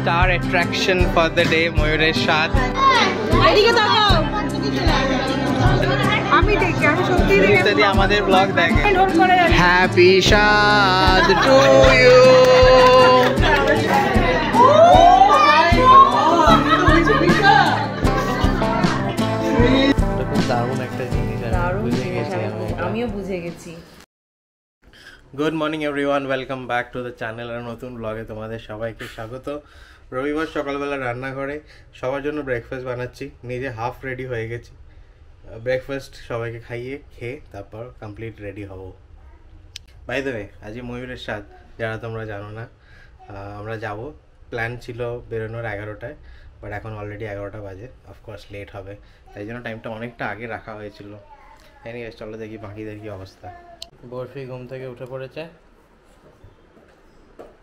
Star attraction for the day, ময়ূরের স্বাদ। এদিকে তাকাও। আমি দেখি, আমি সত্যি দেখি। যদি আমাদের ব্লগ দেখে। হ্যাপি স্বাদ টু ইউ। দারুণ একটা জিনিস, আমিও বুঝে গেছি। Good morning everyone, welcome back to the channel. আর নতুন ব্লগে তোমাদের সবাইকে স্বাগত। রবিবার সকালবেলা রান্নাঘরে সবার জন্য ব্রেকফাস্ট বানাচ্ছি, নিজে হাফ রেডি হয়ে গেছি। ব্রেকফাস্ট সবাইকে খাইয়ে খেয়ে তারপর কমপ্লিট রেডি হব। বাই দ্য ওয়ে, আজকে ময়ূরের স্বাদ, যারা তোমরা জানো না, আমরা যাব। প্ল্যান ছিল বেরোনোর 11টায়, বাট এখন অলরেডি 11টা বাজে। অফকোর্স লেট হবে, তাই জন্য টাইমটা অনেকটা আগে রাখা হয়েছিল। এনিওয়েজ চলো দেখি বাকিদের কি অবস্থা। বরফি ঘুম থেকে উঠে পড়েছে।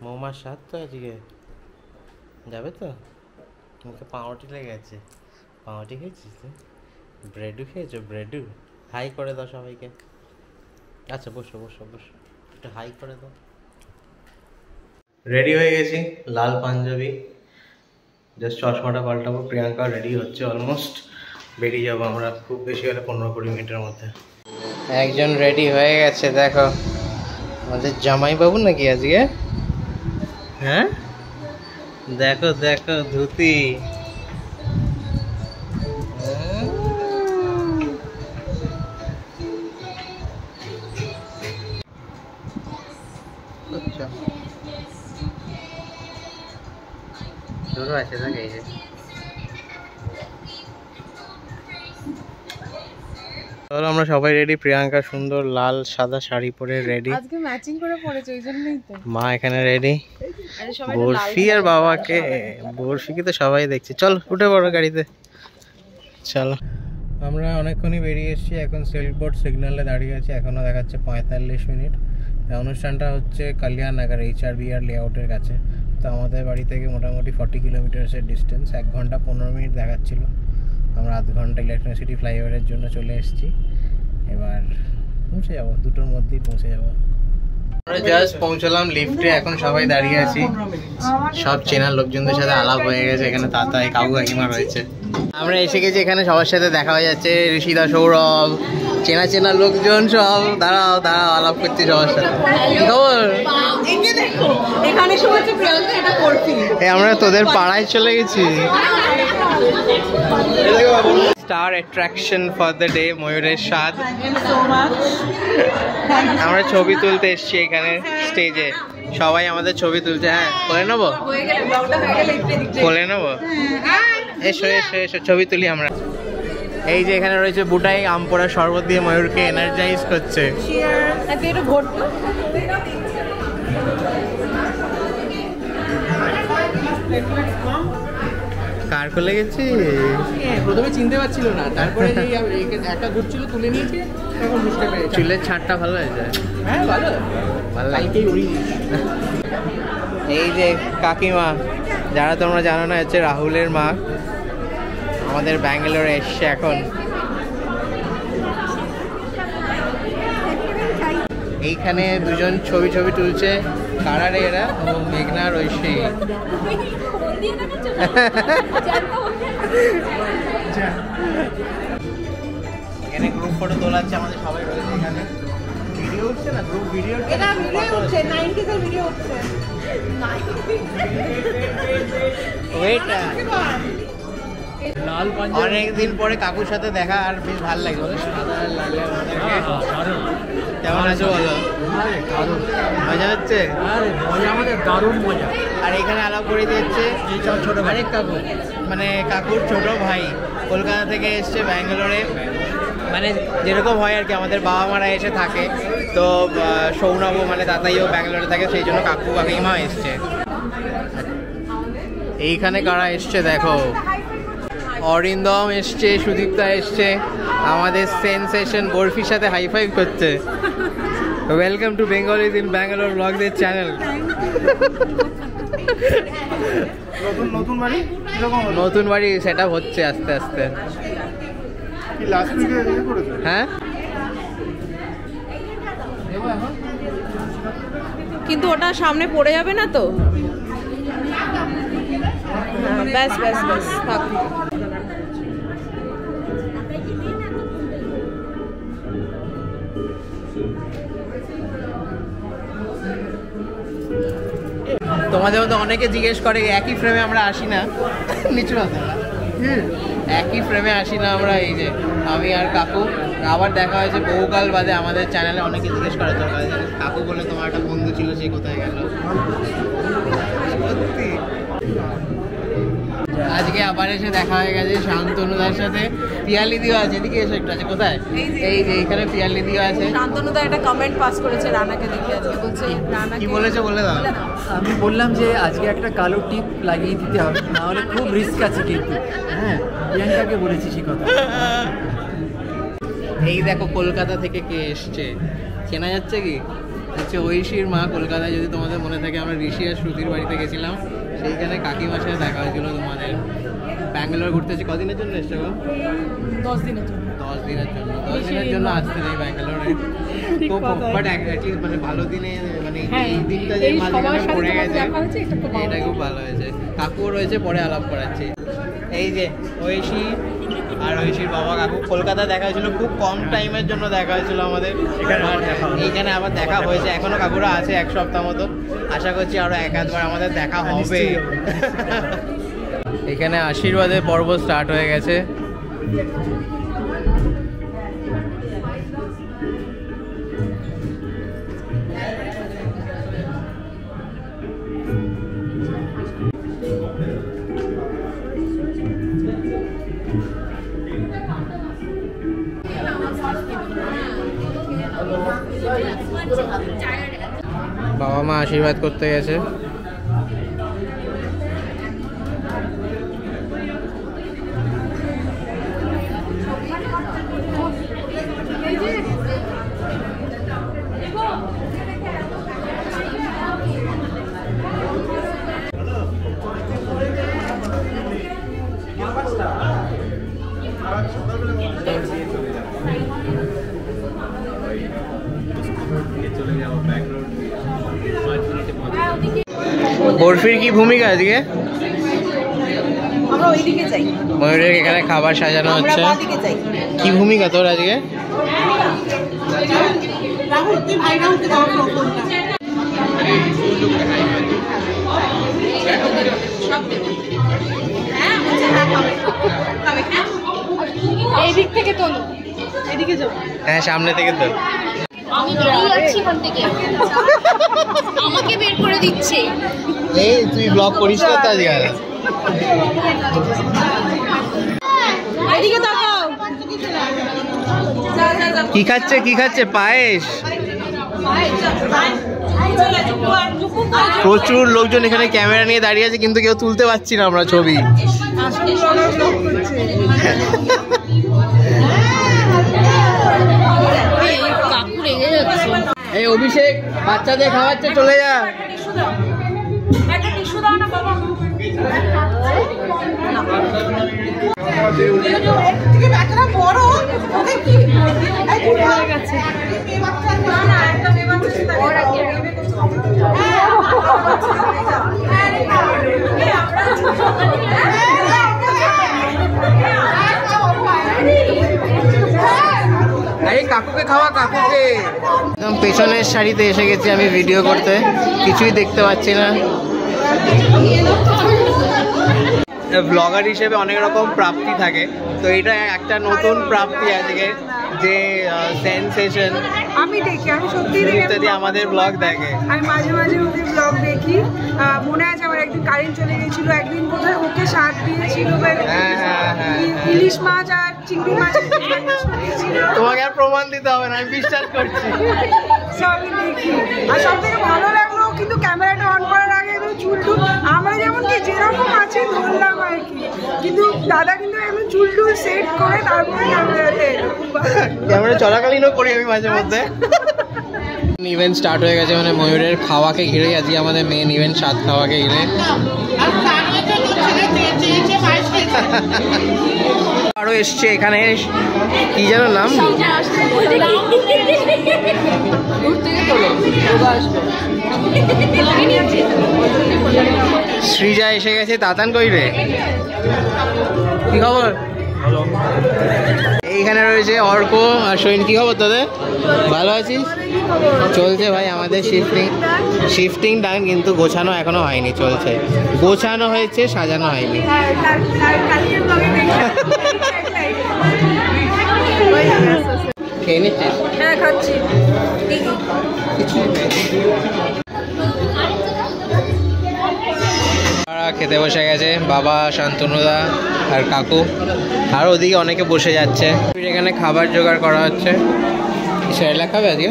মৌমার স্বাদ তো আজকে যাবে তো। মুখে পাউরুটি লেগে গেছে। পাউরুটি খেয়েছিস তুই? ব্রেডও খেয়েছো? ব্রেডও হাই করে দাও সবাইকে। আচ্ছা বসো বসো বসো, একটু হাই করে দাও। রেডি হয়ে গেছি, লাল পাঞ্জাবি, জাস্ট চশমাটা পাল্টাবো। প্রিয়াঙ্কা রেডি হচ্ছে, অলমোস্ট বেরিয়ে যাবো আমরা খুব বেশি হলে 15-20 মিনিটের মধ্যে। একজন রেডি হয়ে গেছে, দেখো আমাদের জামাইবাবু নাকি আজকে। হ্যাঁ দেখো দেখো ধুতি। দুটো আছে থাকে এই যে। চলো আমরা সবাই রেডি। প্রিয়াঙ্কা সুন্দর লাল সাদা শাড়ি পরে রেডি। আজকে ম্যাচিং করে পড়েছে, ওই জন্যই তো। মা এখানে রেডি। বরফি আর বাবাকে, বরফিকে তো সবাই দেখছে। চল উঠে পড়ো গাড়িতে, চলো। আমরা অনেকক্ষণই বেরিয়ে এসেছি, এখন সেলবোর্ড সিগন্যালে দাঁড়িয়ে আছি। এখনও দেখাচ্ছে 45 মিনিট। অনুষ্ঠানটা হচ্ছে কল্যাণনগর HRBR লেআউটের কাছে। তো আমাদের বাড়ি থেকে মোটামুটি 40 কিলোমিটার্সের ডিস্টেন্স। 1 ঘন্টা 15 মিনিট দেখাচ্ছিল, আমরা আধ ঘন্টা ইলেকট্রিসিটি ফ্লাইওভারের জন্য চলে এসেছি। এবার পৌঁছে যাবো, 2টোর মধ্যেই পৌঁছে যাবো। আমরা জাস্ট পৌঁছলাম লিফটে, এখন সবাই দাঁড়িয়ে আছি। সব চেনা লোকজনদের সাথে আলাপ হয়ে গেছে। এখানে তাতাই কাকু কাকিমা রয়েছে। আমরা এসে গেছি, এখানে সবার সাথে দেখা হয়ে যাচ্ছে। ঋষিদা, সৌরভ, চেনা চেনা লোকজন সব। দাঁড়াও দাঁড়াও, আলাপ করছি সবার সাথে। কি খবর? আমরা তোদের পাড়ায় চলে গেছি। Star attraction for the day, ময়ূরের স্বাদ। আমরা ছবি তুলতে এসেছি এখানে স্টেজে, সবাই আমাদের ছবি তুলছে। হ্যাঁ করে নেবো, করে নেবো। এসো এসো এসো, ছবি তুলি আমরা। এই যে এখানে রয়েছে বুটাই, আম পোড়া শরবত দিয়ে ময়ূরকে এনার্জাইজ করছে। কার কোলে গেছি? প্রথমে চিনতে পারছিল না, তারপরে একটা ঘুরছিল তুলে নিয়েছে, এখন বুঝতে পেরেছে। চুলের ছাড়টা ভালো হয়েছে। হ্যাঁ ভালো ভালো, কালকেই উড়িয়ে দিয়েছি। এই যে কাকিমা, যারা তোমরা জানো না, হচ্ছে রাহুলের মা। আমাদের ব্যাঙ্গালোরে এসছে এখন। এইখানে দুজন ছবি ছবি তুলছে। কারা রে এরা? ও মেঘনা আর ঐশী। এখানে গ্রুপ ফটো তোলাচ্ছে, আমাদের সবাই রয়েছে এখানে। ভিডিও উঠছে না, গ্রুপ ভিডিও উঠছে। এটা ভিডিও উঠছে, 90s এর ভিডিও উঠছে। ওইটা অনেকদিন পরে কাকুর সাথে দেখা, আর বেশ ভালো লাগে। কেমন আছো বলো? মজা হচ্ছে? দারুণ মজা। আর এখানে আলাপ করে দিচ্ছে ছোট আরেক কাকু, মানে কাকুর ছোট ভাই, কলকাতা থেকে এসছে ব্যাঙ্গালোরে। মানে যেরকম হয় আর কি, আমাদের বাবা মারা এসে থাকে, তো সৌরভও মানে দাদাইও ব্যাঙ্গালোরে থাকে, সেই জন্য কাকু কাকিমা এসছে। এইখানে কারা এসছে দেখো, অরিন্দম এসছে, সুদীপ্তা এসছে, আমাদের সেন্সেশন বরফির সাথে হাইফাইভ করছে। Welcome to Bengalis in Bangalore ব্লগদের চ্যানেল। নতুন বাড়ি সেট আপ হচ্ছে আস্তে আস্তে। হ্যাঁ কিন্তু ওটা সামনে পড়ে যাবে না তো? ব্যাস ব্যাস ব্যাস থাক। তোমাদের মধ্যে অনেকে জিজ্ঞেস করে একই ফ্রেমে আমরা আসি না, নিচু হাতে একই ফ্রেমে আসি না আমরা। এই যে আমি আর কাকু আবার দেখা হয়েছে বহুকাল বাদে আমাদের চ্যানেলে। অনেকে জিজ্ঞেস করে তোর কাছে কাকু বলে তোমার একটা বন্ধু ছিল, সে কোথায় গেল? সত্যি আজকে আবার এসে দেখা হয়ে গেছে শান্তনুদার সাথে। পিয়ালিদিও আছে, এদিকে এসে একটু আছে। কোথায়? এই যে এখানে পিয়ালিদিও আছে। শান্তনুদা একটা কমেন্ট পাস করেছে রানাকে দেখে আজকে, বলছে কি বলেছে বলে দাও। আমি বললাম যে আজকে একটা কালো টিপ লাগিয়ে দিতে হবে, নাহলে খুব রিস্ক আছে কিন্তু। হ্যাঁ, প্রিয়াঙ্কাকে বলেছি সে কথা। এই দেখো কলকাতা থেকে কে এসছে, চেনা যাচ্ছে কি? হচ্ছে ঐশীর মা। কলকাতায় যদি তোমাদের মনে থাকে আমরা ঋষি আর শ্রুতির বাড়িতে গেছিলাম, সেইখানে কাকিমার সাথে দেখা হয়েছিল তোমাদের। ব্যাঙ্গালোর ঘুরতে এসে কদিনের জন্য এসছো গো? 10 দিনের জন্য। 10 দিনের জন্য। 10 দিনের জন্য আসতে নেই ব্যাঙ্গালোরে। তো বাট অ্যাটলিস্ট মানে ভালো দিনে, মানে এই দিনটা যে মাঝখানে পড়ে গেছে এটা খুব ভালো হয়েছে। কাকুও রয়েছে, পরে আলাপ করাচ্ছি। এই যে ঐশী আর ঐশীর বাবা কাকু কলকাতায় দেখা হয়েছিল, খুব কম টাইমের জন্য দেখা হয়েছিল আমাদের। এইখানে আবার দেখা হয়েছে, এখনো কাকুরা আছে 1 সপ্তাহ মতো। আশা করছি আরো 1-2বার আমাদের দেখা হবে। এখানে আশীর্বাদের পর্ব স্টার্ট হয়ে গেছে। বাবা মা আশীর্বাদ করতে গেছে। বরফির কি ভূমিকা আজকে? আমরা ওইদিকে যাই। ময়ূরের এখানে খাবার সাজানো হচ্ছে। কি ভূমিকা তোর আজকে? রাহুল তুই ভাই রাহুলকে দাও ফোনটা। এই দিক থেকে তোলো, এদিকে যাও। হ্যাঁ, সামনে থেকে তোল। আমি বেরিয়ে যাচ্ছি ওখান থেকে, আমাকে বের করে দিচ্ছে। এই তুই ব্লগ করিস না তো আজকে? এদিকে তাকাও। কি খাচ্ছে কি খাচ্ছে? পায়েস। প্রচুর লোকজন এখানে ক্যামেরা নিয়ে দাঁড়িয়ে আছে, কিন্তু কেউ তুলতে পারছি না আমরা ছবি। কাকু রেগে যাচ্ছে। এই অভিষেক বাচ্চাদের খাওয়াচ্ছে, চলে যা। একটা টিস্যু দাও না বাবা। থেকে বাচ্চারা বড় ওকে কি এই কি হয়ে গেছে? মেয়ে বাচ্চা না না, একটা মেয়ে বাচ্চা সেটা বড় আছে। আরে কাকুকে খাওয়া, কাকুকে। একদম পেছনের সারিতে এসে গেছি আমি ভিডিও করতে, কিছুই দেখতে পাচ্ছি না। ব্লগার হিসেবে অনেক রকম প্রাপ্তি থাকে, তো এটা একটা নতুন প্রাপ্তি আজকে, যে সেন্সেশন। আমি দেখি, আমি সত্যি দেখি। আমাদের ব্লগ দেখে, আমি মাঝে মাঝে ওদের ব্লগ দেখি। মনে আছে আমার একদিন কারেন্ট চলে গেছিল, একদিন বোধহয় ওকে শাক দিয়েছিল, ইলিশ মাছ আর চিংড়ি মাছ দিয়েছিল। তোমাকে আর প্রমাণ দিতে হবে না, আমি বিশ্বাস করছি। সবই দেখি। আর সব থেকে ভালো লাগলো কিন্তু ক্যামেরাটা অন করার আগে একদম চুলটুল আমরা যেমন কি যেরকম আছে ধরলাম আর কি, কিন্তু দাদা কিন্তু একদম চুলটুল সেট করে তারপরে ক্যামেরাতে এলো। ক্যামেরা চলাকালীনও করি আমি মাঝে মধ্যে। ইভেন্ট স্টার্ট হয়ে গেছে, মানে ময়ূরের খাওয়াকে ঘিরে আজকে আমাদের মেন ইভেন্ট, স্বাদ খাওয়াকে ঘিরে। আরো এসছে এখানে, কি যেন নাম, দূর থেকে তোলো, আসবে। সৃজা এসে গেছে। তাতান কই রে? কি খবর? এইখানে রয়েছে অর্ক আর সৈন। কি খবর তোদের? ভালো আছিস? চলছে ভাই আমাদের শিফটিং ডান, কিন্তু গোছানো এখনো হয়নি। চলছে, গোছানো হয়েছে, সাজানো হয়নি। খেয়ে নিচ্ছিস? হ্যাঁ খাচ্ছি। খেতে বসে গেছে বাবা, শান্তনুদা আর কাকু, আর ওদিকে অনেকে বসে যাচ্ছে। এখানে খাবার জোগাড় করা হচ্ছে। সেরেলা খাবে আজকে?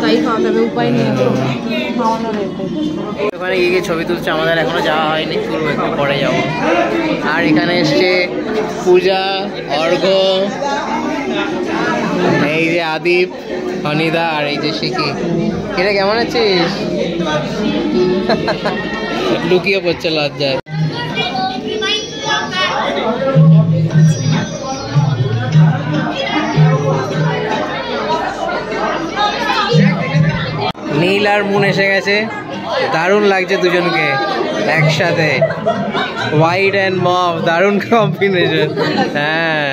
তাই খাওয়া যাবে, উপায় নেই। ওখানে গিয়ে ছবি তুলছে, আমাদের এখনো যাওয়া হয়নি, তুলবো একটু পরে যাবো। আর এখানে এসছে পূজা, অর্ঘ, এই যে আদিপ, অনিদা, আর এই যে শিখি। এটা কেমন আছিস? লুকিয়ে পড়ছে লজ্জায়। নীল আর মুন এসে গেছে। দারুণ লাগছে দুজনকে একসাথে, হোয়াইট অ্যান্ড মভ, দারুণ কম্বিনেশন। হ্যাঁ,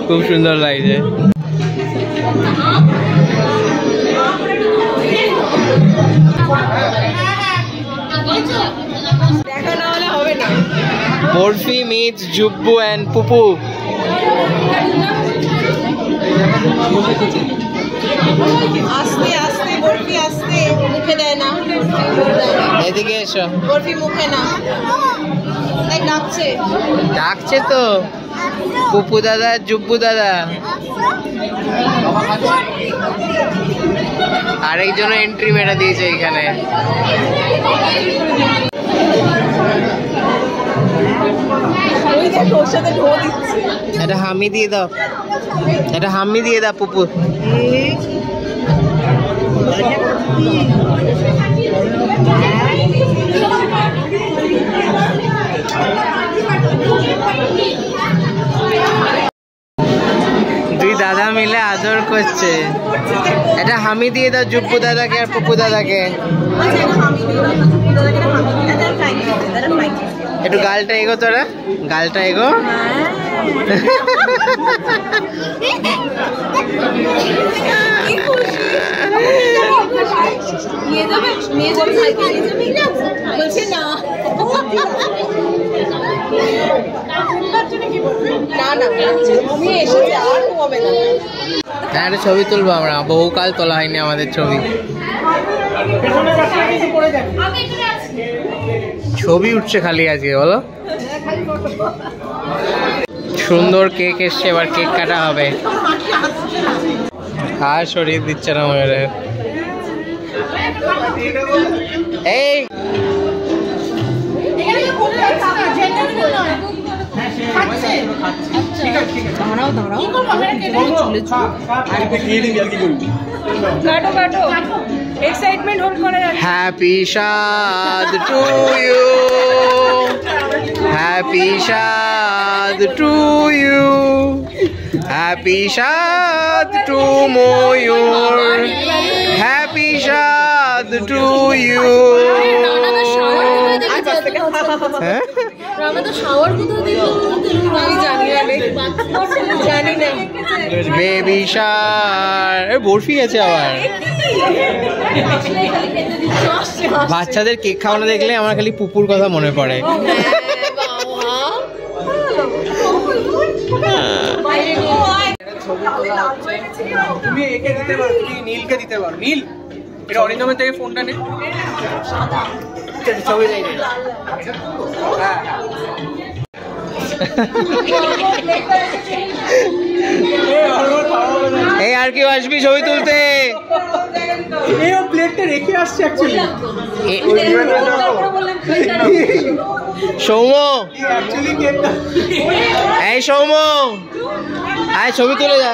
খুব সুন্দর লাগছে। Barfi meets জুব্বু and পুপু। আস্তে আস্তে বরফি, আস্তে, মুখে দেয় না। এদিকে এসো। বরফি মুখে না, তাই ডাকছে। ডাকছে তো পুপু দাদা, জুব্বু দাদা। আরেকজন এন্ট্রি মেরে দিয়েছে এখানে। এটা হামি দিয়ে দাও, এটা হামি দিয়ে দাও পুপু। দুই দাদা মিলে আদর করছে। এটা হামি দিয়ে দাও জুব্বু দাদাকে আর পুপু দাদাকে। একটু গালটা এগো, তোরা গালটা এগো। একটা ছবি তুলবো আমরা, বহুকাল তোলা হয়নি আমাদের ছবি। ছবি উঠছে খালি আজকে, বলো। সুন্দর কেক এসছে, এবার কেক কাটা হবে। আর সরিয়ে দিচ্ছে না আমাদের। এই এক্সাইটমেন্ট হোল্ড করা যাচ্ছে। হ্যাপি শাদ টু ইউ, হ্যাপি শাদ টু ইউ, হ্যাপি শাদ টু ময়ূর, হ্যাপি শাদ টু ইউ। হ্যাঁ, বেবি শার। বরফি আছে আবার। বাচ্চাদের কেক খাওয়ানো দেখলে আমার খালি পুপুর কথা মনে পড়ে। তুমি একে দিতে পারো, তুমি নীলকে দিতে পারো। নীল, এটা অরিন্দমের থেকে ফোনটা নে। ছবি নেই। এই আর কেউ আসবি ছবি তুলতে? এই প্লেটটা রেখে আসছে অ্যাকচুয়ালি। সৌম্য, এই সৌম্য, আয় ছবি তুলে যা।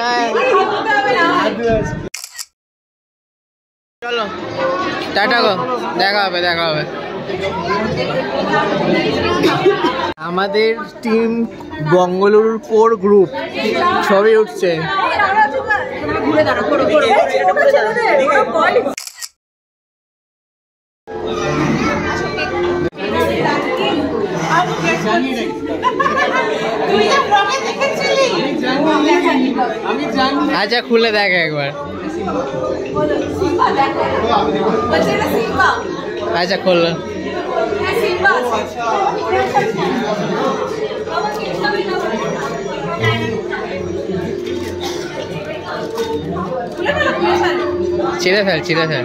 চলো টাটা গো, দেখা হবে, দেখা হবে। আমাদের টিম বেঙ্গালুরু কোর গ্রুপ ছবি উঠছে। ঘুরে দাঁড়া করো করো আচ্ছা খুলে দেখ একবার। আচ্ছা খুললো। ছিঁড়ে ফেল ছিঁড়ে fail.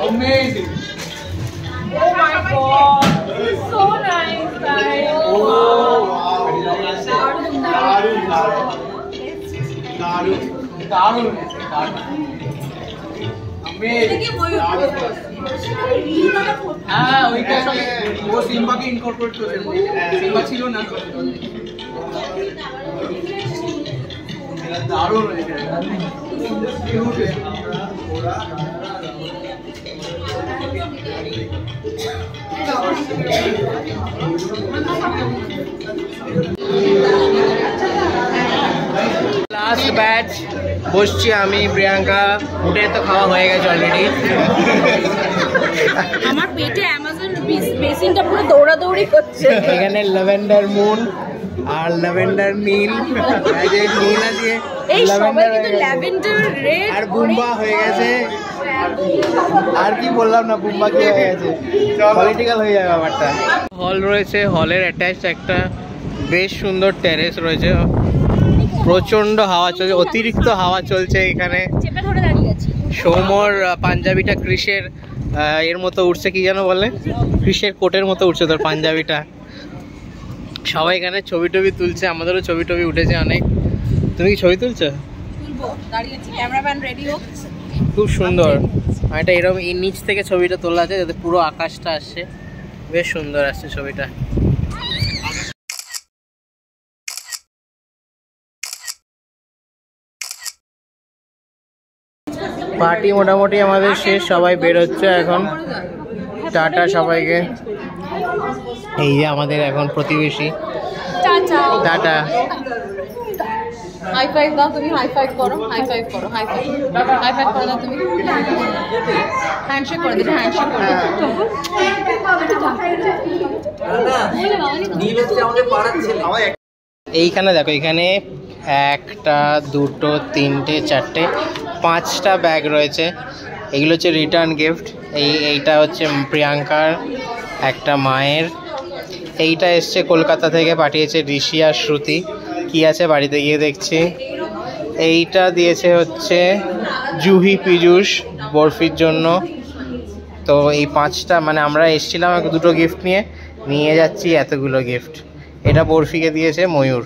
Amazing. Oh my god. This is so nice, guys. হ্যাঁ ওইটা ও সিম্বাকে ইনকর্পোরেট করেছে, সিম্বা ছিল না। দারুণ হয়েছে। লাস্ট ব্যাচ বসছি আমি, প্রিয়াঙ্কা উঠে তো খাওয়া হয়ে গেছে অলরেডি। আমার পেটে অ্যামাজন বেসিনটা পুরো দৌড়াদৌড়ি করছে। এখানে ল্যাভেন্ডার মুন আর ল্যাভেন্ডার নীল, নীল আছে এই সবাই কিন্তু ল্যাভেন্ডার রেড আর বুম্বা হয়ে গেছে। আর কি বললাম না, বুম্বা কি হয়ে গেছে, পলিটিক্যাল হয়ে যাবে ব্যাপারটা। হল রয়েছে, হলের অ্যাটাচড একটা বেশ সুন্দর টেরেস রয়েছে। প্রচন্ড হাওয়া চলছে, অতিরিক্ত হাওয়া চলছে এখানে। চেপে ধরে দাঁড়িয়ে আছি। সৌমর পাঞ্জাবিটা ক্রিসের এর মতো উঠছে, কি যেন বলে, ক্রিসের কোটের মতো উঠছে তোর পাঞ্জাবিটা। সবাই এখানে ছবি টবি তুলছে, আমাদেরও ছবি টবি উঠেছে অনেক। তুমি কি ছবি তুলছো? তুলবো, দাঁড়িয়ে আছি, ক্যামেরাম্যান রেডি হোক। খুব সুন্দর। আর এটা এরকম এই নিচ থেকে ছবিটা তোলা আছে যাতে পুরো আকাশটা আসছে, বেশ সুন্দর আসছে ছবিটা। পার্টি মোটামুটি আমাদের শেষ, সবাই বেরোচ্ছে এখন। টাটা সবাইকে। এই যে আমাদের এখন প্রতিবেশী, টাটা। হাই ফাইভ দাও তুমি, হাই ফাইভ করো, হাই ফাইভ করো, হাই ফাইভ, হাই ফাইভ করে দাও তুমি। হ্যান্ডশেক করে দিও, হ্যান্ডশেক করে দিও। এইখানে দেখো, এখানে একটা দুটো তিনটে চারটে পাঁচটা ব্যাগ রয়েছে। এগুলো হচ্ছে রিটার্ন গিফট। এইটা হচ্ছে প্রিয়াঙ্কার, একটা মায়ের। এইটা এসছে কলকাতা থেকে, পাঠিয়েছে ঋষি আর শ্রুতি। কি আছে বাড়িতে গিয়ে দেখছি। এইটা দিয়েছে হচ্ছে জুহি পীযূষ বরফির জন্য। তো এই পাঁচটা, মানে আমরা এসেছিলাম দুটো গিফট নিয়ে যাচ্ছি এতগুলো গিফট। এটা বরফিকে দিয়েছে ময়ূর।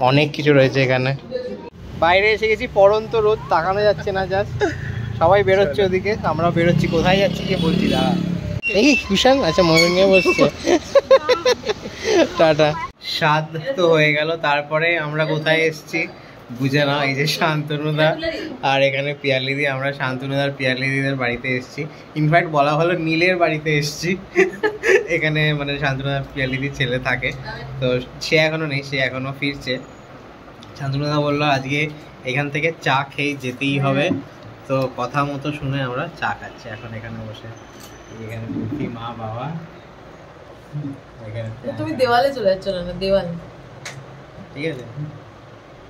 অনেক কিছু রয়েছে এখানে। বাইরে এসে গেছি, পড়ন্ত রোদ, তাকানো যাচ্ছে না। জাস্ট সবাই বেরোচ্ছে ওদিকে, আমরাও বেরোচ্ছি। কোথায় যাচ্ছি কি বলছি দাঁড়া। এই কুশান, আচ্ছা ময়ূর নিয়ে বসছে। টাটা। স্বাদ তো হয়ে গেল, তারপরে আমরা কোথায় এসেছি বুঝে নাও। এই যে শান্তনুদা আর এখানে পিয়ালিদি, আমরা শান্তনুদার পিয়ালিদিদের বাড়িতে এসেছি। ইনফ্যাক্ট বলা হলো নীলের বাড়িতে এসেছি। এখানে মানে শান্তনুদার পিয়ালিদির ছেলে থাকে, তো সে এখনো নেই, সে এখনো ফিরছে। শান্তনুদা বললো আজকে এখান থেকে চা খেয়ে যেতেই হবে, তো কথা মতো শুনে আমরা চা খাচ্ছি এখন এখানে বসে। এখানে বুদ্ধি মা বাবা, তুমি দেওয়ালে চলে যাচ্ছ না, দেওয়াল। ঠিক আছে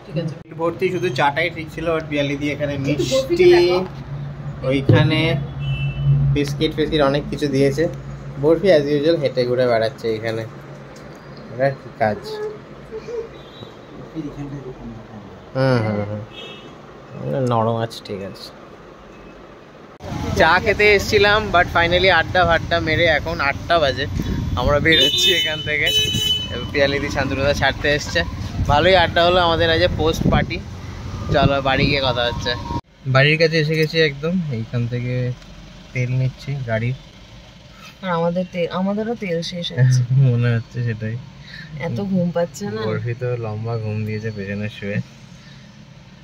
ঠিক আছে। ভর্তি শুধু চাটাই ঠিক ছিল, বাট পিয়ালিদি এখানে মিষ্টি, ওইখানে বিস্কিট ফিস্কিট অনেক কিছু দিয়েছে। বরফি অ্যাজ ইউজুয়াল হেঁটে ঘুরে বেড়াচ্ছে এখানে, এটা কি কাজ। নরম আছে, ঠিক আছে। চা খেতে এসেছিলাম, বাট ফাইনালি আড্ডা ফাড্ডা মেরে এখন 8টা বাজে আমরা বেরোচ্ছি এখান থেকে। পিয়ালিদি শান্তনুদা ছাড়তে এসছে। ভালোই আড্ডা হলো আমাদের আজ পোস্ট পার্টি। চলো বাড়ি গিয়ে কথা হচ্ছে। বাড়ির কাছে এসে গেছি একদম, এইখান থেকে তেল নিচ্ছি গাড়ির। আর আমাদেরও তেল শেষ হচ্ছে মনে হচ্ছে সেটাই। এত ঘুম পাচ্ছে না। বরফি তো লম্বা ঘুম দিয়েছে পেছনে শুয়ে,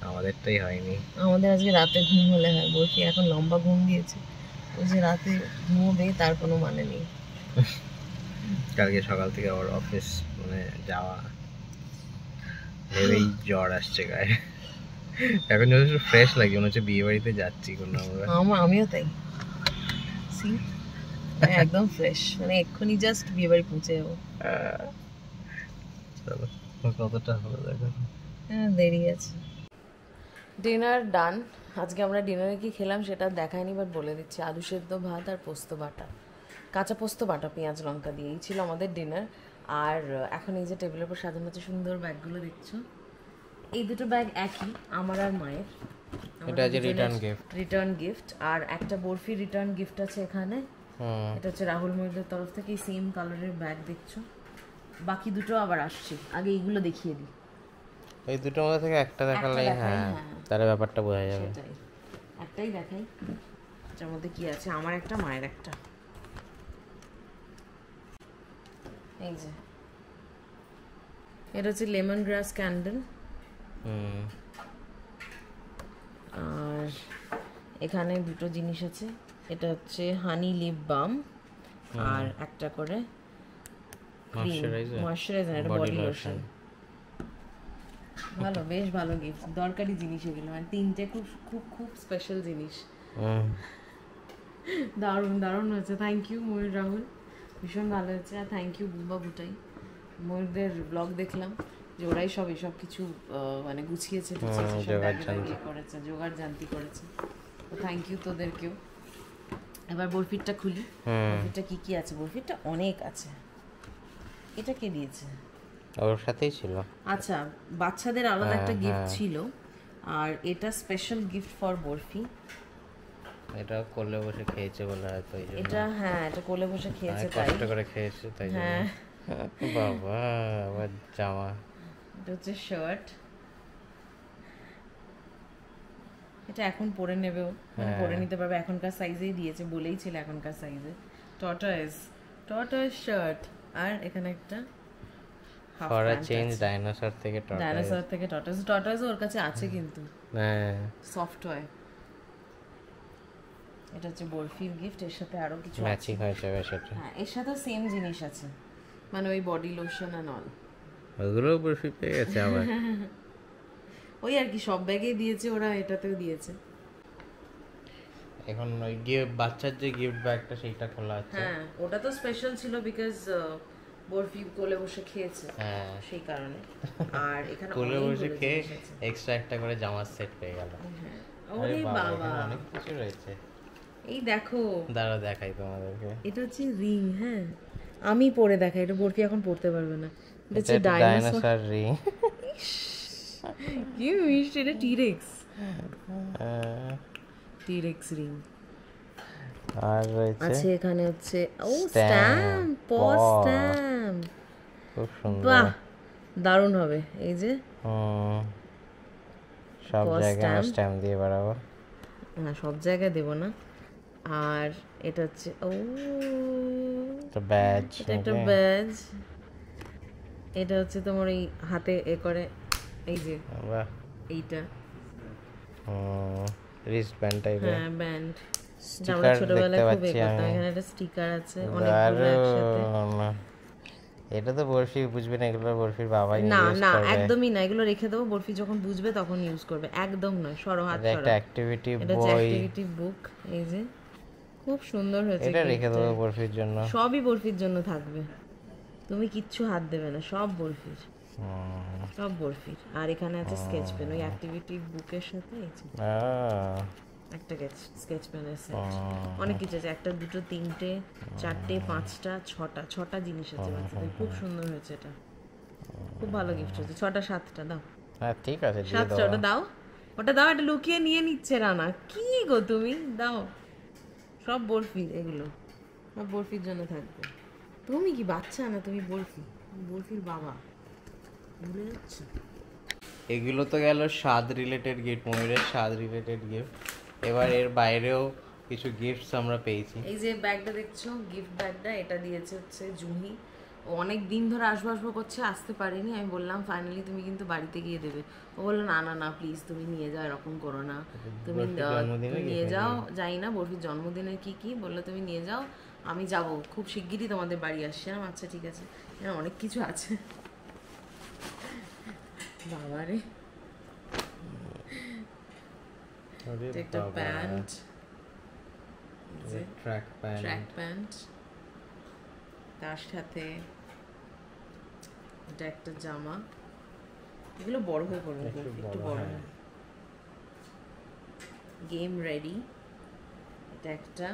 আমাদেরটাই হয়নি। আমাদের আজকে রাতে ঘুম হলে হয়, বরফি এখন লম্বা ঘুম দিয়েছে, ওই যে রাতে ঘুমোবে তার কোনো মানে নেই। কালকে সকাল থেকে আবার অফিস মানে যাওয়া, ভেবেই জ্বর আসছে গায়ে। এখন যথেষ্ট ফ্রেশ লাগে, মনে হচ্ছে বিয়ে বাড়িতে যাচ্ছি কোনো আমরা। আমিও তাই, একদম ফ্রেশ, মানে এক্ষুনি জাস্ট বিয়ে বাড়ি পৌঁছে যাবো। চলো কতটা হলো দেখো। হ্যাঁ দেরি আছে। ডিনার ডান। আজকে আমরা ডিনারে কি খেলাম সেটা দেখায়নি, বাট বলে দিচ্ছি। আলু সেদ্ধ, ভাত আর পোস্ত বাটা, কাঁচা পোস্ত বাটা পেঁয়াজ লঙ্কা দিয়ে, এই ছিল আমাদের ডিনার। আর এখন এই যে টেবিলের উপর সাজানো হচ্ছে সুন্দর ব্যাগগুলো দেখছো, এই দুটো ব্যাগ একই আমার আর মায়ের। এটা আছে রিটার্ন গিফট। আর একটা বরফি রিটার্ন গিফট আছে এখানে, এটা হচ্ছে রাহুল মহিলার তরফ থেকে, এই সেম কালারের ব্যাগ দেখছো। বাকি দুটো আবার আসছে, আগে এইগুলো দেখিয়ে দিই। এই দুটোর মধ্যে থেকে একটা দেখালেই হ্যাঁ তাহলে ব্যাপারটা বোঝা যাবে। সেটাই, একটাই দেখাই এটার মধ্যে কি আছে। আমার একটা, মায়ের একটা। এই যে এটা হচ্ছে লেমন গ্রাস ক্যান্ডেল। আর এখানে দুটো জিনিস আছে, এটা হচ্ছে হানি লিপ বাম আর একটা করে ময়শ্চারাইজার, এটা বডি লোশন। ভালো, বেশ ভালো গিফট, দরকারি জিনিস এগুলো, মানে তিনটে খুব খুব খুব স্পেশাল জিনিস। দারুণ দারুণ হয়েছে। থ্যাংক ইউ ময়ূর রাহুল, ভীষণ ভালো হয়েছে। আর থ্যাংক ইউ বুম্বা বুটাই, ময়ূরদের ব্লগ দেখলাম যে ওরাই সব এসব কিছু মানে গুছিয়েছে করেছে, জোগাড় জানতি করেছে। তো থ্যাংক ইউ তোদেরকেও। এবার বরফিটটা খুলি, বরফিটটা কি কি আছে। বরফিটটা অনেক আছে। এটা কে দিয়েছে? ওর সাথেই ছিল। আচ্ছা, বাচ্চাদের আলাদা একটা গিফট ছিল, আর এটা স্পেশাল গিফট ফর বরফি। এটা কোলে বসে খেয়েছে বলে হয়তো এই জন্য। এটা হ্যাঁ, এটা কোলে বসে খেয়েছে তাই, কষ্ট করে খেয়েছে তাই জন্য। হ্যাঁ বাবা আবার জামা, এটা হচ্ছে শার্ট। এটা এখন পরে নেবেও, মানে পরে নিতে পারবে, এখনকার সাইজেই দিয়েছে, বলেই ছিল এখনকার সাইজে। টর্টয়েজ শার্ট। আর এখানে একটা ফর আ চেঞ্জ ডাইনোসর থেকে টর্টয়েজ ওর কাছে আছে কিন্তু, হ্যাঁ সফট টয়। এটা হচ্ছে বরফির গিফট, এর সাথে আরো কিছু ম্যাচিং হয়েছে বেশ। এটা হ্যাঁ, এর সাথে সেম জিনিস আছে, মানে ওই বডি লোশন এন্ড অল। ওগুলো বরফি পেয়ে গেছে আবার। ওই আর কি, সব ব্যাগেই দিয়েছে ওরা, এটাতেও দিয়েছে। এখন ওই বাচ্চার যে গিফট ব্যাগটা সেইটা খোলা আছে। হ্যাঁ, ওটা তো স্পেশাল ছিল বিকজ বরফি কোলে বসে খেয়েছে, হ্যাঁ সেই কারণে। আর এখানে কোলে বসে খেয়ে এক্সট্রা একটা করে জামার সেট পেয়ে গেল। ওরে বাবা, অনেক কিছু রয়েছে। এই দেখো, দাঁড়াও দেখাই তোমাদেরকে। এটা হচ্ছে রিং। হ্যাঁ, আমি পরে দেখাই, এটা বরফি এখন পড়তে পারবে না। এটা হচ্ছে ডাইনোসর রিং। কি মিষ্টি, এটা টিরেক্স রিং। আর রয়েছে আছে এখানে হচ্ছে স্ট্যাম্প, পজ স্ট্যাম্প, খুব সুন্দর, বাহ দারুণ হবে। এই যে সব জায়গায় স্ট্যাম্প দিয়ে বাড়াবো না, সব জায়গায় দেব না। আর এটা হচ্ছে একটা ব্যাজ, একটা ব্যাজ। এটা হচ্ছে তোমার এই হাতে এ করে, এই যে এইটা রিস্ট ব্যান্ড টাইপের। হ্যাঁ, ব্যান্ড, আমরা ছোটবেলায় খুব করতাম। এখানে একটা স্টিকার আছে অনেকগুলো একসাথে। এটা তো বরফি বুঝবে না, এগুলো বরফির বাবাই ইউজ করবে। না একদমই না, এগুলো রেখে দেবো, বরফি যখন বুঝবে তখন ইউজ করবে, একদম নয়। সরো হাত সরো। একটা অ্যাক্টিভিটি বই, এটা অ্যাক্টিভিটি বুক। এই যে খুব সুন্দর হয়েছে, এটা রেখে দেবো বরফির জন্য। সবই বরফির জন্য থাকবে, তুমি কিচ্ছু হাত দেবে না, সব বরফির, সব বরফির। আর এখানে আছে স্কেচ পেন, ওই অ্যাক্টিভিটি বুকের সাথে একটা স্কেচ পেনের সেট। অনেক কিছু আছে, একটা দুটো তিনটে চারটে পাঁচটা ছটা জিনিস আছে বাচ্চাদের। খুব সুন্দর হয়েছে এটা, খুব ভালো গিফট হয়েছে। 6টা 7টা দাও। হ্যাঁ ঠিক আছে, 7টা ওটা দাও, ওটা দাও। এটা লুকিয়ে নিয়ে নিচ্ছে রানা, কি গো তুমি, দাও। সব বরফির, এগুলো সব বরফির জন্য থাকবে। তুমি কি বাচ্চা না, তুমি বরফির বাবা, ভুলে যাচ্ছ। এগুলো তো গেল স্বাদ রিলেটেড গিফট, ময়ূরের স্বাদ রিলেটেড গিফট। এবার এর বাইরেও কিছু গিফটস আমরা পেয়েছি। এই যে ব্যাগটা দেখছো, গিফট ব্যাগটা, এটা দিয়েছে হচ্ছে জুহি। ও অনেক দিন ধরে আসবো করছে, আসতে পারিনি। আমি বললাম ফাইনালি তুমি কিন্তু বাড়িতে গিয়ে দেবে। ও বললো না না না প্লিজ তুমি নিয়ে যাও, এরকম করো না, তুমি নিয়ে যাও। যাই না বরফির জন্মদিনের কি বললো, তুমি নিয়ে যাও, আমি যাব খুব শিগগিরই তোমাদের বাড়ি আসছি। আচ্ছা ঠিক আছে, অনেক কিছু আছে বাবারে। একটা প্যান্ট, ট্র্যাক প্যান্ট, তার সাথে এটা একটা জামা। এগুলো বড় হয়ে পড়বে, একটু বড়। গেম রেডি, এটা একটা।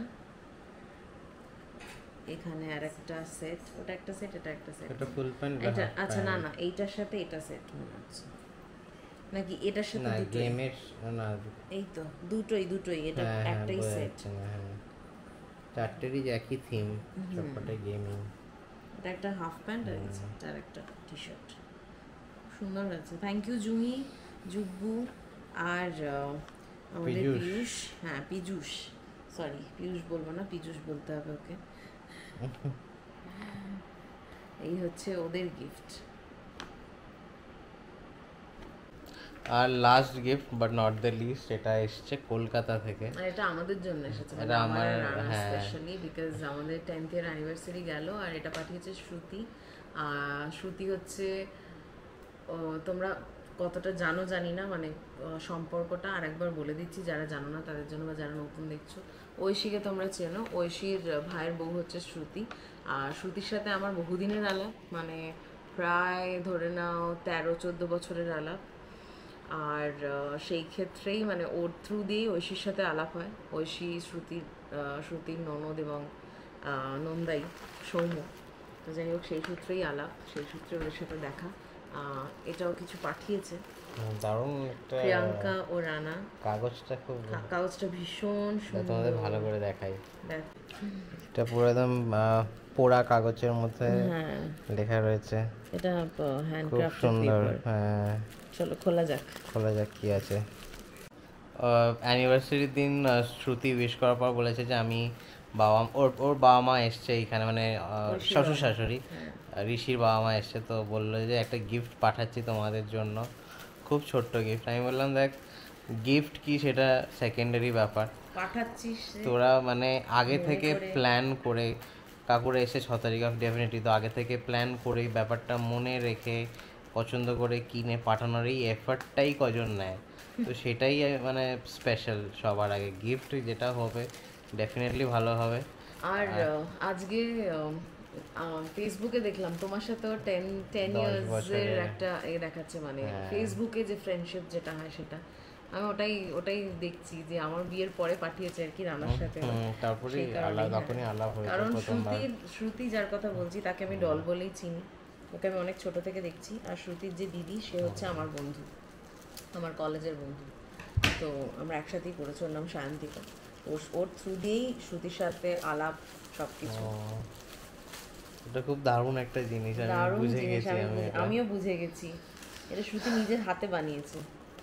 এখানে আর একটা সেট, ওটা একটা সেট, এটা একটা সেট। এটা ফুল প্যান্ট। এটা আচ্ছা না না, এইটার সাথে এটা সেট মনে হচ্ছে নাকি এটার সাথে না, দুটো? গেমের না, এই তো দুটোই, এটা একটাই সেট। চারটেরই একই থিম, সবকটাই গেমিং। এটা একটা হাফ প্যান্ট আর একটা টি শার্ট, সুন্দর আছে। থ্যাংক ইউ জুহি, জুব্বু আর আমাদের পীযূষ। হ্যাঁ পীযূষ, সরি পীযূষ বলবো না, পীযূষ বলতে হবে ওকে। এই হচ্ছে ওদের গিফট। আর last gift but not the least, এটা এসেছে কলকাতা থেকে। আর এটা আমাদের জন্য এসেছে, এটা আমার স্পেশালি বিকজ আমাদের 10th ইয়ার অ্যানিভার্সারি গেল। আর এটা পাঠিয়েছে শ্রুতি। শ্রুতি হচ্ছে, তোমরা কতটা জানো জানি না, মানে সম্পর্কটা আরেকবার বলে দিচ্ছি যারা জানো না তাদের জন্য, বা যারা নতুন দেখছো। ঐশীকে তোমরা চেনো, ঐশীর ভাইয়ের বউ হচ্ছে শ্রুতি। আর শ্রুতির সাথে আমার বহুদিনের আলাপ, মানে প্রায় ধরে নাও 13-14 বছরের আলাপ। আর সেই ক্ষেত্রেই মানে ওর থ্রু দিয়েই ঐশীর সাথে আলাপ হয়। ঐশী শ্রুতির ননদ এবং নন্দাই সৌম্য। তো যাই হোক সেই সূত্রেই আলাপ, সেই সূত্রে ওদের সাথে দেখা। এটাও কিছু পাঠিয়েছে দারুণ একটা প্রিয়াঙ্কা ও রানা। কাগজটা ভীষণ সুন্দর, তোমাদের ভালো করে দেখাই। দেখ এটা পুরো একদম পোড়া কাগজের মধ্যে লেখা রয়েছে। এটা হ্যান্ডক্রাফট সুন্দর। হ্যাঁ চলো খোলা যাক কি আছে। অ্যানিভার্সারির দিন শ্রুতি উইশ করার পর বলেছে যে আমি ওর বাবা মা এসছে এখানে, মানে শ্বশুর শাশুড়ি ঋষির বাবা মা এসছে, তো বললো যে একটা গিফট পাঠাচ্ছি তোমাদের জন্য, খুব ছোট্ট গিফট। আমি বললাম দেখ গিফট কি সেটা সেকেন্ডারি ব্যাপার, পাঠাচ্ছিস তোরা মানে আগে থেকে প্ল্যান করে, কাকুরা এসে 6 তারিখ অফ ডেফিনেটলি, তো আগে থেকে প্ল্যান করে ব্যাপারটা মনে রেখে পছন্দ করে কিনে পাঠানোর এই এফার্টটাই কজন নেয়, তো সেটাই মানে স্পেশাল। সবার আগে গিফট যেটা হবে ডেফিনেটলি ভালো হবে। আর আজকে ফেসবুকে দেখলাম তোমার সাথে 10 ইয়ার্সের একটা দেখাচ্ছে, মানে ফেসবুকে যে ফ্রেন্ডশিপ যেটা হয় সেটা। আমি ওটাই দেখছি যে আমার বিয়ের পরে পাঠিয়েছে আর কি রানার সাথে, তারপরে আলাপ হয়েছে। কারণ শ্রুতি যার কথা বলছি তাকে আমি ডল বলেই চিনি, ওকে আমি অনেক ছোট থেকে দেখছি। আর শ্রুতির যে দিদি সে হচ্ছে আমার বন্ধু, আমার কলেজের বন্ধু, তো আমরা একসাথেই পড়েছি। ওর নাম সায়ন্তিকা। ওর থ্রু দিয়েই শ্রুতির সাথে আলাপ সবকিছু। এটা খুব দারুণ একটা জিনিস, আমি বুঝে গেছি। আমিও বুঝে গেছি এটা শ্রুতি নিজের হাতে বানিয়েছে।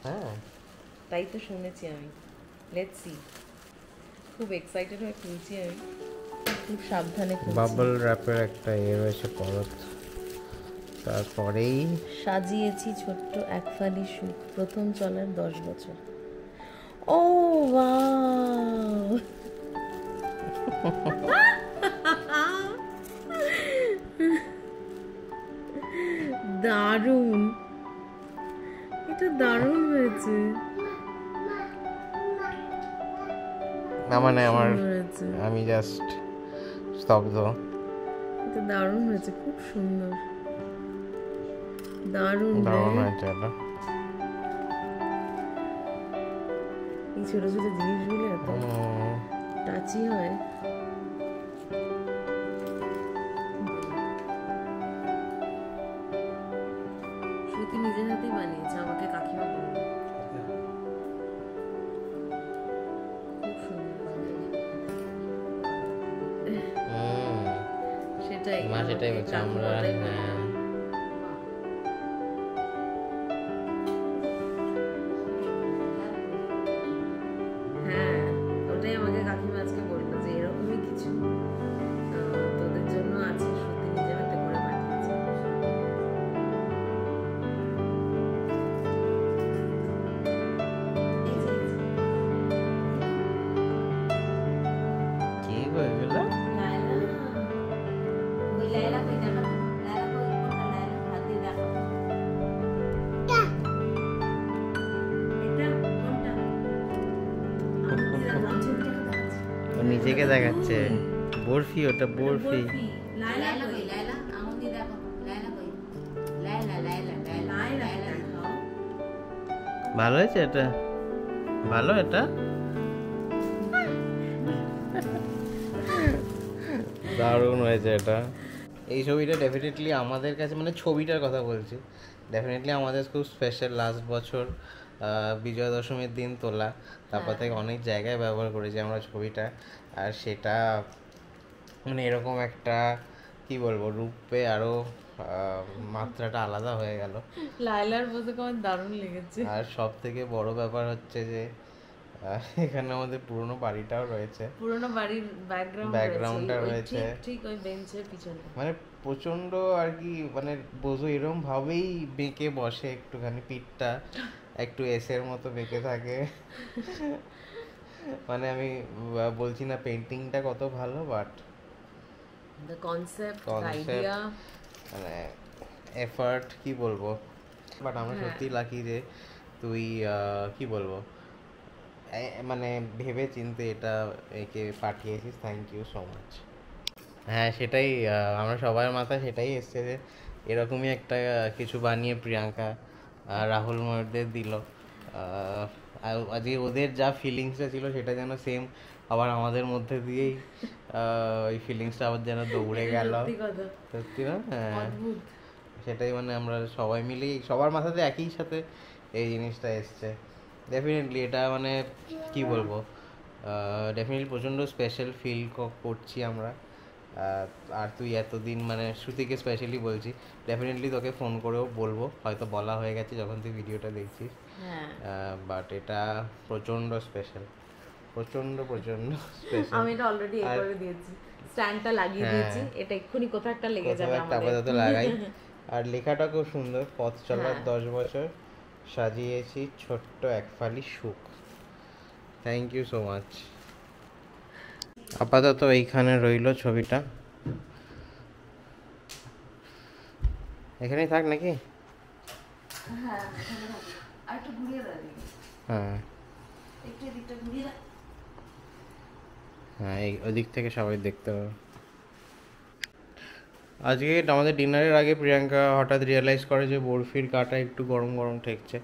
হ্যাঁ তাই তো শুনেছি আমি। লেটস সি, খুব এক্সাইটেড হয়ে খুলছি আমি, খুব সাবধানে খুলছি। বাবল র্যাপের একটা রয়েছে পরত, তারপরেই সাজিয়েছি ছোট্ট এক ফালি সুখ, প্রথম চলার 10 বছর। ও ওয়াও, দারুণ, এটা দারুণ হয়েছে। মানে আমি জাস্ট স্তব্ধ। এটা দারুণ হয়েছে, খুব সুন্দর, দারুণ হয়েছে এটা। এই ছোট ছোট জিনিসগুলো এত টাচি হয়। শ্রুতি নিজের হাতেই বানিয়েছে, আমাকে কাকিমা বলল। খুব সুন্দর, সেটাই মা সেটাই বলছে আমরা। ও নিজেকে দেখাচ্ছে বরফি, ওটা বরফি। ভালো হয়েছে এটা, ভালো এটা দারুণ হয়েছে এটা। এই ছবিটা ডেফিনেটলি আমাদের কাছে, মানে ছবিটার কথা বলছি, ডেফিনেটলি আমাদের খুব স্পেশাল। লাস্ট বছর বিজয়া দশমীর দিন তোলা, তারপর থেকে অনেক জায়গায় ব্যবহার করেছি আমরা ছবিটা। আর সেটা মানে এরকম একটা কি বলবো রূপে আরো মাত্রাটা আলাদা হয়ে গেল। লাইলার বসে আমার দারুণ লেগেছে। আর সব থেকে বড় ব্যাপার হচ্ছে যে এখানে আমাদের পুরনো বাড়িটাও রয়েছে, পুরনো বাড়ির ব্যাকগ্রাউন্ডটা রয়েছে ঠিক ওই বেঞ্চের পিছনে। মানে প্রচন্ড আর কি, মানে বোঝো এরকম ভাবেই বেঁকে বসে, একটুখানি পিঠটা একটু এসের মতো বেঁকে থাকে। মানে আমি বলছি না পেন্টিংটা কত ভালো, বাট দ্য কনসেপ্ট আইডিয়া মানে এফার্ট কি বলবো। বাট আমরা সত্যি লাকি যে তুই কি বলবো মানে ভেবে চিন্তে এটা একে পাঠিয়েছিস, থ্যাংক ইউ সো মাচ। হ্যাঁ সেটাই আমরা সবার মাথায় সেটাই এসছে যে এরকমই একটা কিছু বানিয়ে প্রিয়াঙ্কা রাহুল ময়ূরদের দিল। আজকে ওদের যা ফিলিংসটা ছিল সেটা যেন সেম আবার আমাদের মধ্যে দিয়েই ওই ফিলিংসটা আবার যেন দৌড়ে গেল। সত্যি না? হ্যাঁ সেটাই, মানে আমরা সবাই মিলেই সবার মাথাতে একই সাথে এই জিনিসটা এসছে। ডেফিনেটলি এটা মানে কি বলবো, ডেফিনেটলি প্রচণ্ড স্পেশাল ফিল করছি আমরা। আর তুই এতদিন মানে শ্রুতিকে স্পেশালি বলছি, ডেফিনেটলি তোকে ফোন করেও বলবো, হয়তো বলা হয়ে গেছে যখন তুই ভিডিওটা দেখছিস। বাট এটা প্রচণ্ড স্পেশাল, প্রচণ্ড স্পেশাল। আমি এটা অলরেডি এ করে দিয়েছি, স্ট্যান্ডটা লাগিয়ে দিয়েছি, এটা এক্ষুনি কোথাও একটা লেগে যাবে আমাদের। আপাতত লাগাই। আর লেখাটা খুব সুন্দর, পথ চলার 10 বছর সাজিয়েছি ছোট্ট এক ফালি সুখ। Thank you so much. আপাতত এইখানে রইল ছবিটা, এখানেই থাক নাকি? হ্যাঁ আর একটু ঘুরিয়ে দাঁড়িয়ে, হ্যাঁ একটু এদিকটা ঘুরিয়ে দাও। হ্যাঁ ওদিক থেকে সবাই দেখতে পাবে। আজকে আমাদের ডিনারের আগে প্রিয়াঙ্কা হঠাৎ রিয়েলাইজ করে যে বরফির গাটা একটু গরম গরম ঠেকছে।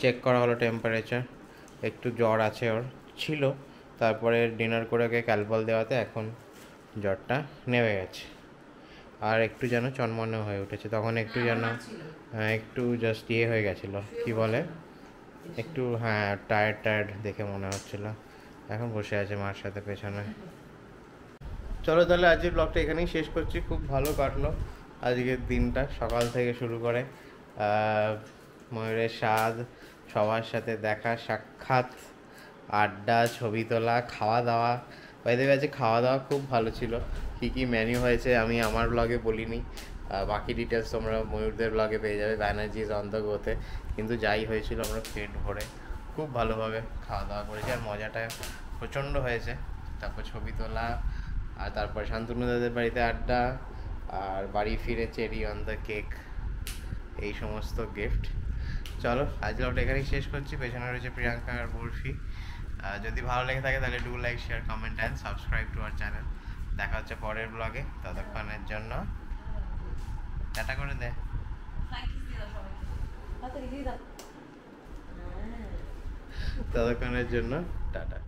চেক করা হলো টেম্পারেচার, একটু জ্বর আছে ওর, ছিল। তারপরে ডিনার করে ওকে ক্যালপল দেওয়াতে এখন জ্বরটা নেমে গেছে, আর একটু যেন চনমনে হয়ে উঠেছে। তখন একটু যেন একটু জাস্ট ইয়ে হয়ে গেছিলো, কি বলে একটু, হ্যাঁ টায়ার্ড দেখে মনে হচ্ছিলো। এখন বসে আছে মার সাথে পেছনে। চলো তাহলে আজকের ব্লগটা এখানেই শেষ করছি। খুব ভালো কাটলো আজকের দিনটা, সকাল থেকে শুরু করে ময়ূরের স্বাদ, সবার সাথে দেখা সাক্ষাৎ, আড্ডা, ছবি তোলা, খাওয়া দাওয়া। বাইরে আছে খাওয়া দাওয়া খুব ভালো ছিল। কী কী মেনু হয়েছে আমি আমার ব্লগে বলিনি, বাকি ডিটেলস তোমরা ময়ূরদের ব্লগে পেয়ে যাবে, ব্যানার্জিজ অন দ্য গোতে। কিন্তু যাই হয়েছিল আমরা পেট ভরে খুব ভালোভাবে খাওয়া দাওয়া করেছি, আর মজাটা প্রচণ্ড হয়েছে। তারপর ছবি তোলা, আর তারপর শান্তনু দাদের বাড়িতে আড্ডা, আর বাড়ি ফিরে চেরি অন দ্য কেক, এই সমস্ত গিফট। চলো আজ ব্লগটা এখানেই শেষ করছি। পেছনে রয়েছে প্রিয়াঙ্কা আর বরফি। যদি ভালো লেগে থাকে তাহলে do like, share, comment and subscribe to our channel. দেখা হচ্ছে পরের ব্লগে, ততক্ষণের জন্য টাটা করে দে। ততক্ষণের জন্য টাটা।